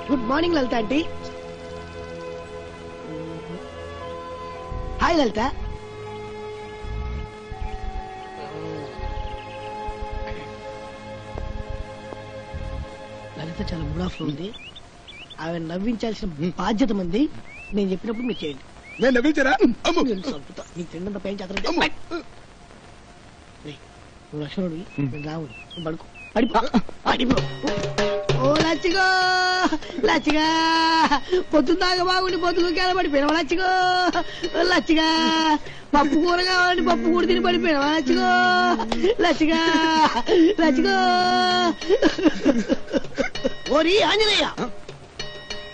Good morning లలిత aunty. Hi లలిత. లలిత చాలా mood of లో ఉంది. ఆమె నవ్వించాల్సిన బాధ్యత మంది. నేను చెప్పినప్పుడు మీరు చేయండి. నేను నవ్వించారా? నీకు తిన్నంత పైన చేత నువ్వు లక్ష్మణుడివి, నేను రావుడు. పడుకో, పడిపో పడిపో. ఓ లచ్చిగో లచ్చిగా, పొద్దుదాకా బాగుండి పొద్దుకు పడిపోయినావా లచ్చిగో? లచ్చిగా, పప్పు కూర కావాలండి పప్పు కూర తిని పడిపోయినావా లచ్చిగో? లచ్చిగా లచ్చిగో. ఓరి ఆంజనేయ,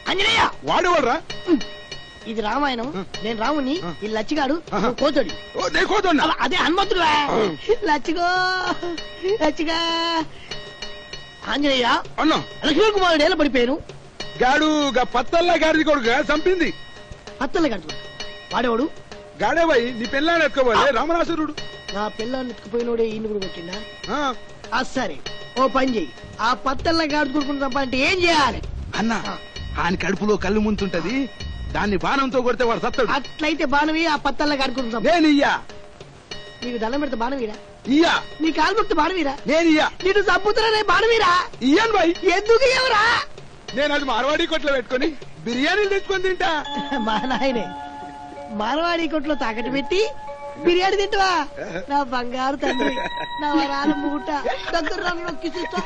ఆంజనేయ వాడేవాడ్రా? ఇది రామాయణం, నేను రాముని, ఈ లచ్చిగాడు కోతడు. అదే హనుమంతుడు. లచ్చిగో లచ్చిగా. ఆంజనేయ అన్నా, లక్ష్మీ కుమారుడు ఎలా పడిపోయాను? గాడు పత్తల్లా గాడిది కొడుకు చంపింది. పత్తల గంట వాడేవాడు గాడేబాయి నీ పిల్లని ఎత్తుకోవాలి రామరాసురుడు. నా పిల్లని ఎత్తుకుపోయినోడే ఈయన కూడా కొట్టిందా? సరే, ఓ పని చెయ్యి. ఆ పత్తల్లా గాడి కొడుకుని చంపాలంటే ఏం చేయాలి? అన్నా, ఆయన కడుపులో కళ్ళు ముంతుంటది, దాన్ని బాణంతో కొడితే వాడు సత్తాడు. అట్లయితే బాణవి ఆ పత్తల్లా గాడి కొడుకుని చంపా. నేను ఇయ్యా. నీకు దండం పెడితే బాణవీరా? ఇయ్యా. నీ కాలు పెడితే బాణవీరా? నేను ఇయ్యా. నీకు చంపుతున్నా బాణవీరా? ఇయ్యాను బాయ్. ఎందుకు ఎవరా? నేను అది మార్వాడి కొట్లో పెట్టుకుని బిర్యానీలు తెచ్చుకొని తింటా. మా నాయనే మార్వాడి కొట్లో తాకట్టు పెట్టి బిర్యానీ తింటావా? నా బంగారు తండ్రి, నా వరాల మూట దగ్గర నొక్కి చూస్తా.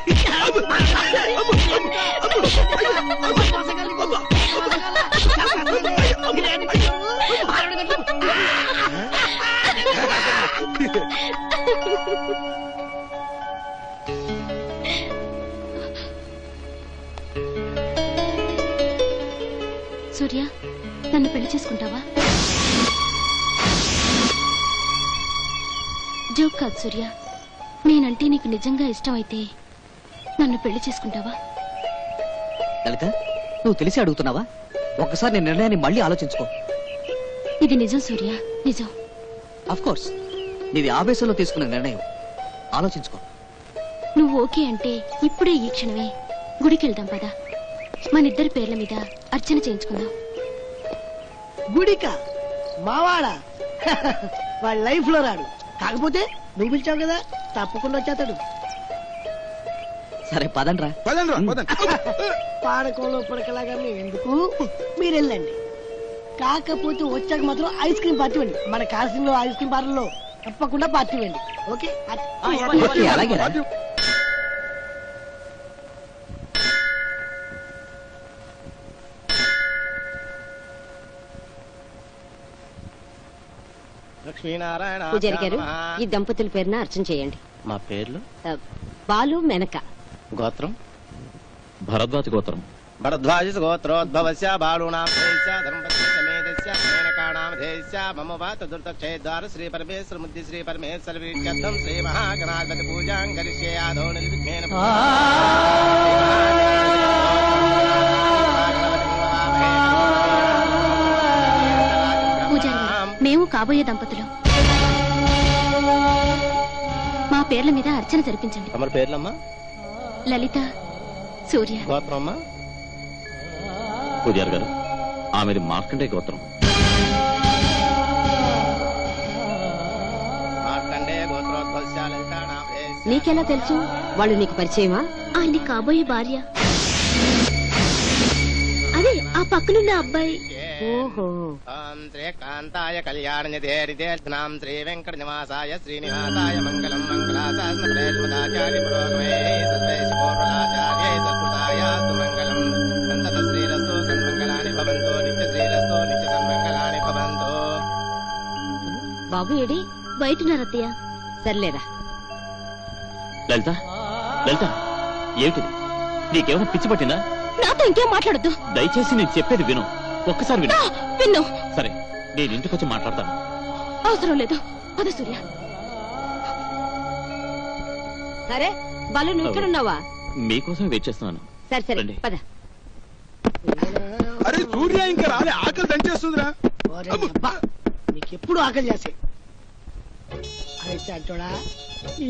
సూర్య, నన్ను పెళ్లి చేసుకుంటావా? జోక్ కాదు సూర్య, నేనంటే నీకు నిజంగా ఇష్టం అయితే నన్ను పెళ్లి చేసుకుంటావా? లలిత, నువ్వు తెలిసి అడుగుతున్నావా? ఒక్కసారి నీ నిర్ణయాన్ని మళ్ళీ ఆలోచించుకో. ఇది నిజం సూర్య, నిజం. ఆఫ్ కోర్స్, నీది ఆవేశంలో తీసుకున్న నిర్ణయం. ఆలోచించుకో. నువ్వు ఓకే అంటే ఇప్పుడే ఈ క్షణమే గుడికి వెళ్దాం పదా. మనిద్దరి పేర్ల మీద అర్చన చేయించుకుందాం. గుడిక మావాడా? వాళ్ళ లైఫ్ లో రాడు. కాకపోతే నువ్వు పిలిచావు కదా, తప్పకుండా వచ్చేస్తాడు. సరే పదండ్రా. పాడకంలో పడకలాగా మేము ఎందుకు, మీరు వెళ్ళండి. కాకపోతే వచ్చాక మాత్రం ఐస్ క్రీమ్ పార్టీ ఇవ్వండి. మన కాశ్మీర్ లో ఐస్ క్రీమ్ పార్లర్ లో తప్పకుండా పార్టీ ఇవ్వండి. ఓకే? అలాగే. పూజారి గారు, ఈ దంపతుల పేరున అర్చన చేయండి. మా పేర్లు బాలు, మెనక. గోత్రం భరద్వాజ గోత్రం. భరద్వాజ గోత్రోద్భవస్య బాలూనాం శ్రేయస్య ధర్మపత్ని సమేతస్య మేనకానాం ధేయస్య మమ वा చతుర్థక్షేద్వార శ్రీ పరమేశ్వర ముద్ది శ్రీ పరమేశ్వర వీక్షర్థం శ్రీ మహాగణాధిపతి పూజాం కరిష్యే ఆదౌ నిర్విఘ్నేన. పూజారి, మేము కాబోయే దంపతులు. మా పేర్ల మీద అర్చన జరిపించండి. తమరి పేర్లమ్మా? లలిత, సూర్య. గోత్రం అమ్మా? పూజారి గారు, ఆమెది మార్కండే గోత్రం. నీకెలా తెలుసు? వాళ్ళు నీకు పరిచయమా? ఆయన కాబోయే భార్య. అదే ఆ పక్కనున్న అబ్బాయి. ఓహో. శ్రీ కాంతాయ కళ్యాణ నిధేరితేర్ధనాం శ్రీ వెంకట నివాసాయ శ్రీనివాసాయ మంగళం మంగళాశాసనప్రయత్మదాచార్య పురోగమే సర్వేషు పూర్వలాచార్యై సత్కృతాయ సుమంగళం. సంతత శ్రీరస్తు సన్మంగళాని భవంతు, నిత్య శ్రీరస్తు నిత్య సన్మంగళాని భవంతు. బాబు ఏడి? బయటన్నారత్తయ్య. సర్లేరా. లలిత, లలిత, ఏమిటిది? నీకేమైనా పిచ్చి పట్టిందా? నాతో ఇంకేం మాట్లాడద్దు. దయచేసి నేను చెప్పేది విను. ఒక్కసారి విను. విన్ను. సరే, నేను ఇంటికి వచ్చి మాట్లాడతాను. అవసరం లేదు. పద సూర్య. సరే బాలు, నువ్వు ఇక్కడ ఉన్నావా? మీకోసం వెయిట్ చేస్తున్నాను. సరే సరే పద. అరే సూర్య, ఇంకా రాలే, ఆకలి దంచేస్తుందిరా. నీకెప్పుడు ఆకలి చేసే చంటోడా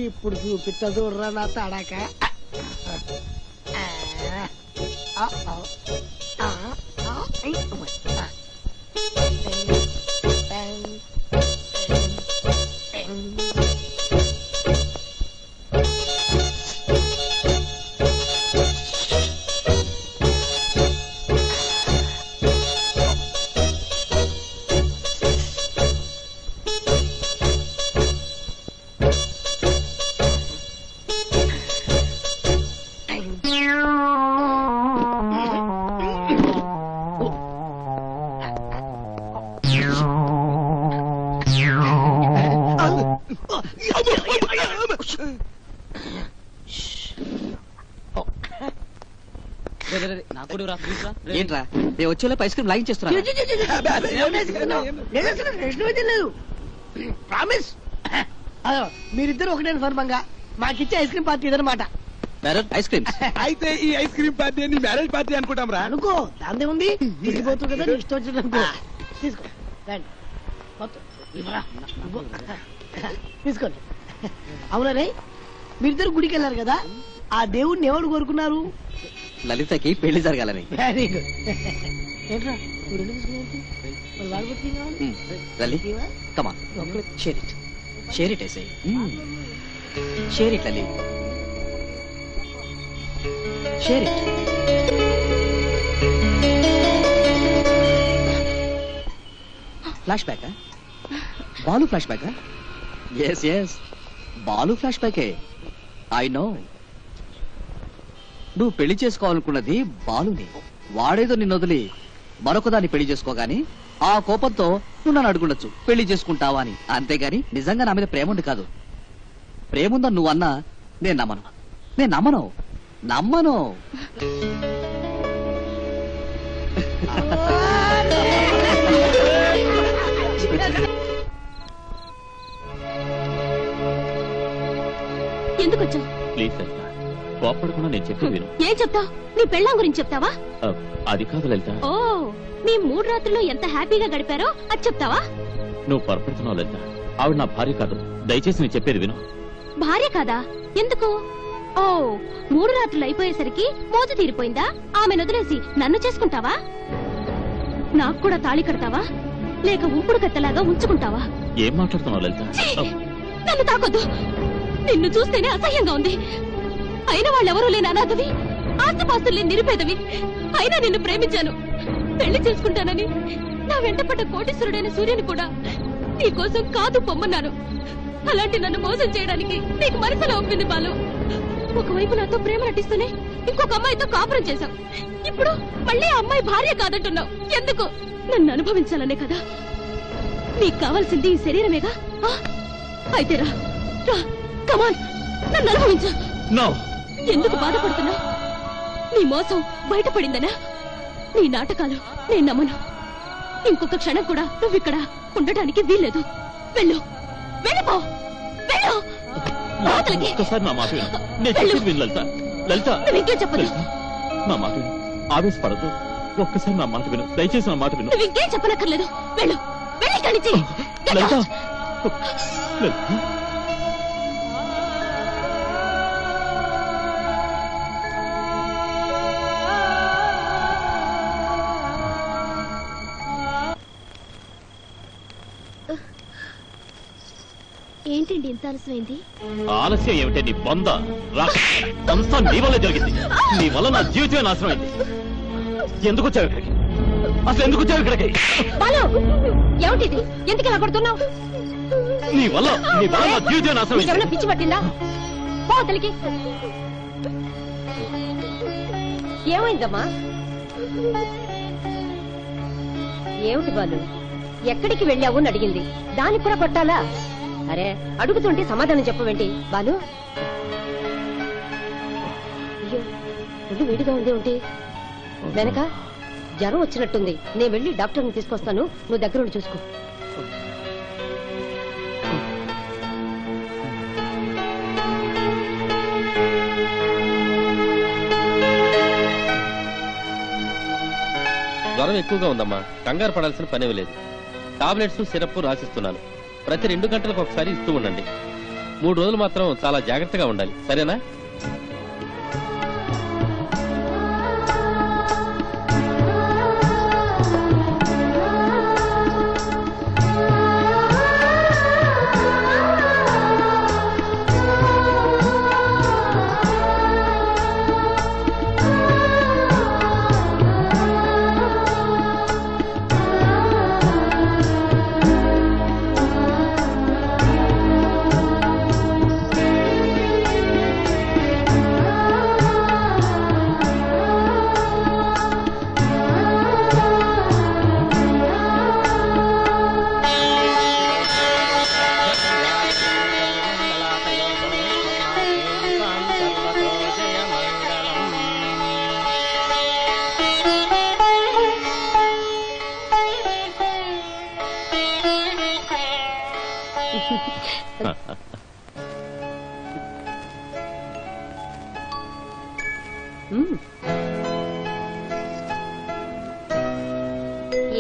ఇప్పుడు చూపిస్తా చూడరా నా తడాక ఏంట్రా నేను వచ్చేలా ఐస్ క్రీమ్ లాగించేస్తున్నా ప్రామిస్ మీరిద్దరు ఒకటే ఫర్మంగా మాకిచ్చే ఐస్ క్రీమ్ పార్టీ ఇదనమాట. ఐస్ క్రీమ్ అయితే ఈ ఐస్ క్రీమ్ పార్టీ అని మ్యారేజ్ పార్టీ అనుకుంటాం రా. అనుకో దాందే ఉంది తిరిగిపోతుంది కదా ఇష్టం వచ్చింది అనుకో. తీసుకో రండి మొత్తం ఇవ్వరా. తీసుకోండి. అవునా రే మీరిద్దరు గుడికి వెళ్ళారు కదా ఆ దేవుడిని ఎవరు కోరుకున్నారు? లలితకి పెళ్లి జరగాలని. Very good. ఏంట్రా నువ్వు రెండు తీసుకున్నావు మరి వాడిపోతుంది లలి కమా షేర్ ఇట్ షేర్ ఇట్ ఐసే share it Lali share it. Flash బ్యాకా బాలు ఫ్లాష్ బ్యాకా? ఎస్ ఎస్ బాలు ఫ్లాష్ బ్యాకే. ఐ నో నువ్వు పెళ్లి చేసుకోవాలనుకున్నది బాలుని. వాడేదో నిన్ను వదిలి మరొకదాన్ని పెళ్లి చేసుకోగాని ఆ కోపంతో నువ్వు నన్ను అడుగుండొచ్చు పెళ్లి చేసుకుంటావా అని. అంతేగాని నిజంగా నా మీద ప్రేమ ఉంది కాదు. ప్రేముందని నువ్వు అన్నా నేను నమ్మను. నేను నమ్మను నమ్మను. ఎందుకు వచ్చావు? ప్లీజ్ లలిత కోపడకుండా నేను చెప్పి విను. ఏం చెప్తావు? నీ పెళ్ళాం గురించి చెప్తావా? అది కాదు లలిత. ఓ మీ 3 రాత్రులు ఎంత హ్యాపీగా గడిపారో అది చెప్తావా? నువ్వు పొరపడుతున్నావు లలిత. ఆవిడ నా భార్య కాదు. దయచేసి నేను చెప్పేది విను. భార్య కాదా? ఎందుకు? ఓ 3 రాత్రులు అయిపోయేసరికి మోజు తీరిపోయిందా? ఆమెను వదిలేసి నన్ను చేసుకుంటావా? నాకు కూడా తాళి కడతావా లేక ఉంపుడు కత్తలాగా ఉంచుకుంటావా? ఏం మాట్లాడుతున్నావు లలిత? నన్ను తాకొద్దు. నిన్ను చూస్తేనే అసహ్యంగా ఉంది. అయిన వాళ్ళెవరూ లేని అనాథవి, ఆస్తిపాస్తులు లేని నిరుపేదవి. అయినా నిన్ను ప్రేమించాను. పెళ్లి చేసుకుంటానని నా వెంటపడ్డ కోటీశ్వరుడైన సూర్యుని కూడా నీకోసం కాదు పొమ్మన్నాను. అలాంటి నన్ను మోసం చేయడానికి నీకు మనసులో ఒప్పింది బాలు. ఒకవైపు నాతో ప్రేమ నటిస్తూనే ఇంకొక అమ్మాయితో కాపురం చేశావు. ఇప్పుడు మళ్ళీ ఆ అమ్మాయి భార్య కాదంటున్నావు. ఎందుకు? నన్ను అనుభవించాలనే కదా. నీకు కావాల్సింది ఈ శరీరమేగా? అయితే రా రా కమాన్ నన్ను అనుభవించు. ఎందుకు బాధపడుతున్నావు? నీ మోసం బయటపడిందనా? నీ నాటకాలు నేను నమ్మను. ఇంకొక క్షణం కూడా నువ్విక్కడ ఉండటానికి వీల్లేదు. వెళ్ళు వెళ్ళిపో వెళ్ళు. ఒక్కసారి నా మాట విను. నేను చెప్పేది విను లలిత. లలిత నువ్వింకేం చెప్పదు. నా మాట విను. ఆవేశపడద్దు. ఒక్కసారి నా మాట విను. దయచేసి నా మాట విను. నువ్వింకేం చెప్పనక్కర్లేదు. వెళ్ళు వెళ్ళి కడిచి లలిత లలిత ఏంటండి ఇంత ఆలస్యమైంది? ఆలస్యం ఏమిటే నీ బొంద అంతా నీ వల్ల జరిగింది. నీ వల్ల నా జీవితమే నాశనం అయింది. ఎందుకు వచ్చావు ఇక్కడికి? అసలు ఎందుకు వచ్చావు ఇక్కడికి? ఏమిటి? ఎందుకు ఇలా కొడుతున్నావు? నీ వల్ల నా జీవితమే నాశనం అయింది. పిచ్చి పట్టిందా? పోతలికి ఏమైందమ్మా? ఏమిటి బాలు, ఎక్కడికి వెళ్ళావు అని అడిగింది. దానికి కూడా కొట్టాలా? అరే అడుగుతుంటే సమాధానం చెప్పవేంటి బాలు? అయ్యో ఒళ్ళు వేడిగా ఉంది ఏంటి? వెనక జ్వరం వచ్చినట్టుంది. నేను వెళ్ళి డాక్టర్ని తీసుకొస్తాను. నువ్వు దగ్గరుండి చూసుకో. జ్వరం ఎక్కువగా ఉందమ్మా. కంగారు పడాల్సిన పనేవి లేదు. టాబ్లెట్స్ సిరప్ రాసిస్తున్నాను. ప్రతి 2 గంటలకు ఒకసారి ఇస్తూ ఉండండి. 3 రోజులు మాత్రం చాలా జాగ్రత్తగా ఉండాలి, సరేనా?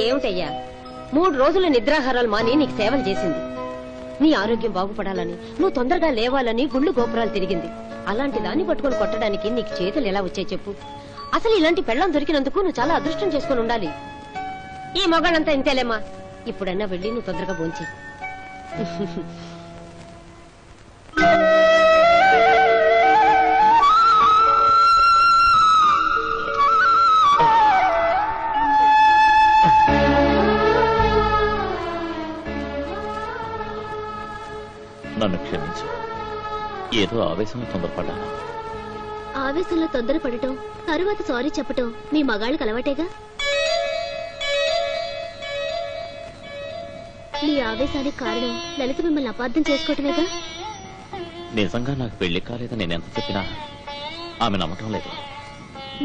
ఏమిటయ్యా 3 రోజుల నిద్రాహారాలు మాని నీకు సేవలు చేసింది. నీ ఆరోగ్యం బాగుపడాలని, నువ్వు తొందరగా లేవాలని గుళ్ళు గోపురాలు తిరిగింది. అలాంటి దాన్ని పట్టుకొని కొట్టడానికి నీకు చేతులు ఎలా వచ్చాయి చెప్పు? అసలు ఇలాంటి పెళ్ళం దొరికినందుకు నువ్వు చాలా అదృష్టం చేసుకుని ఉండాలి. ఈ మొగాళ్ళంతా ఇంతేలేమ్మా. ఇప్పుడన్నా వెళ్ళి నువ్వు తొందరగా భోంచే. నన్ను క్షమించు, ఏదో ఆవేశంలో తొందరపడ్డాను. ఆవేశంలో తొందరపడటం, తరువాత సారీ చెప్పటం మీ మగాళ్ళకి అలవాటేగా. మీ ఆవేశానికి కారణం లలిత మిమ్మల్ని అపార్థం చేసుకోవటమేగా. నిజంగా నాకు పెళ్లి కాలేదని నేను ఎంత చెప్పినా ఆమె నమ్మటం లేదు.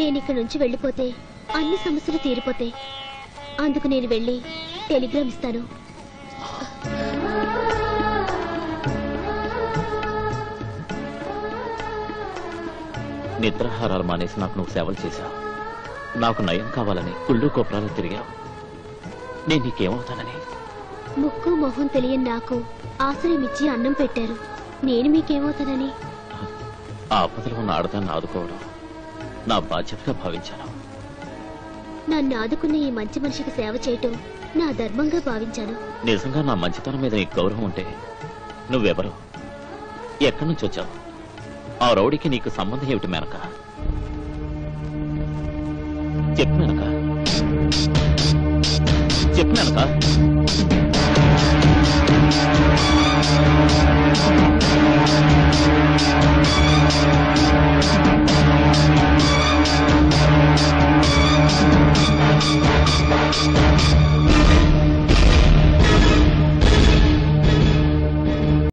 నేను ఇక్కడి నుంచి వెళ్ళిపోతే అన్ని సమస్యలు తీరిపోతాయి. అందుకు నేను వెళ్ళి టెలిగ్రామ్ ఇస్తాను. నిద్రాహారాలు మానేసి నాకు నువ్వు సేవలు చేశావు. నాకు నయం కావాలని గుళ్ళు గోపురాలు తిరిగావు. నేను నీకేమవుతానని? ముక్కు మొహం తెలియని నాకు ఆశ్రయం ఇచ్చి అన్నం పెట్టారు. నేను మీకేమవుతానని? ఆపదలో ఉన్న ఆడదాన్ని ఆదుకోవడం నా బాధ్యతగా భావించాను. నన్ను ఆదుకున్న ఈ మంచి మనిషికి సేవ చేయటం నా ధర్మంగా భావించాను. నిజంగా నా మంచితనం మీద నీకు గౌరవం ఉంటే నువ్వెవరు, ఎక్కడి నుంచి వచ్చావు, ఆ రౌడీకి నీకు సంబంధం ఏమిటి మేనక? చెప్పు మేనక, చెప్పు మేనక.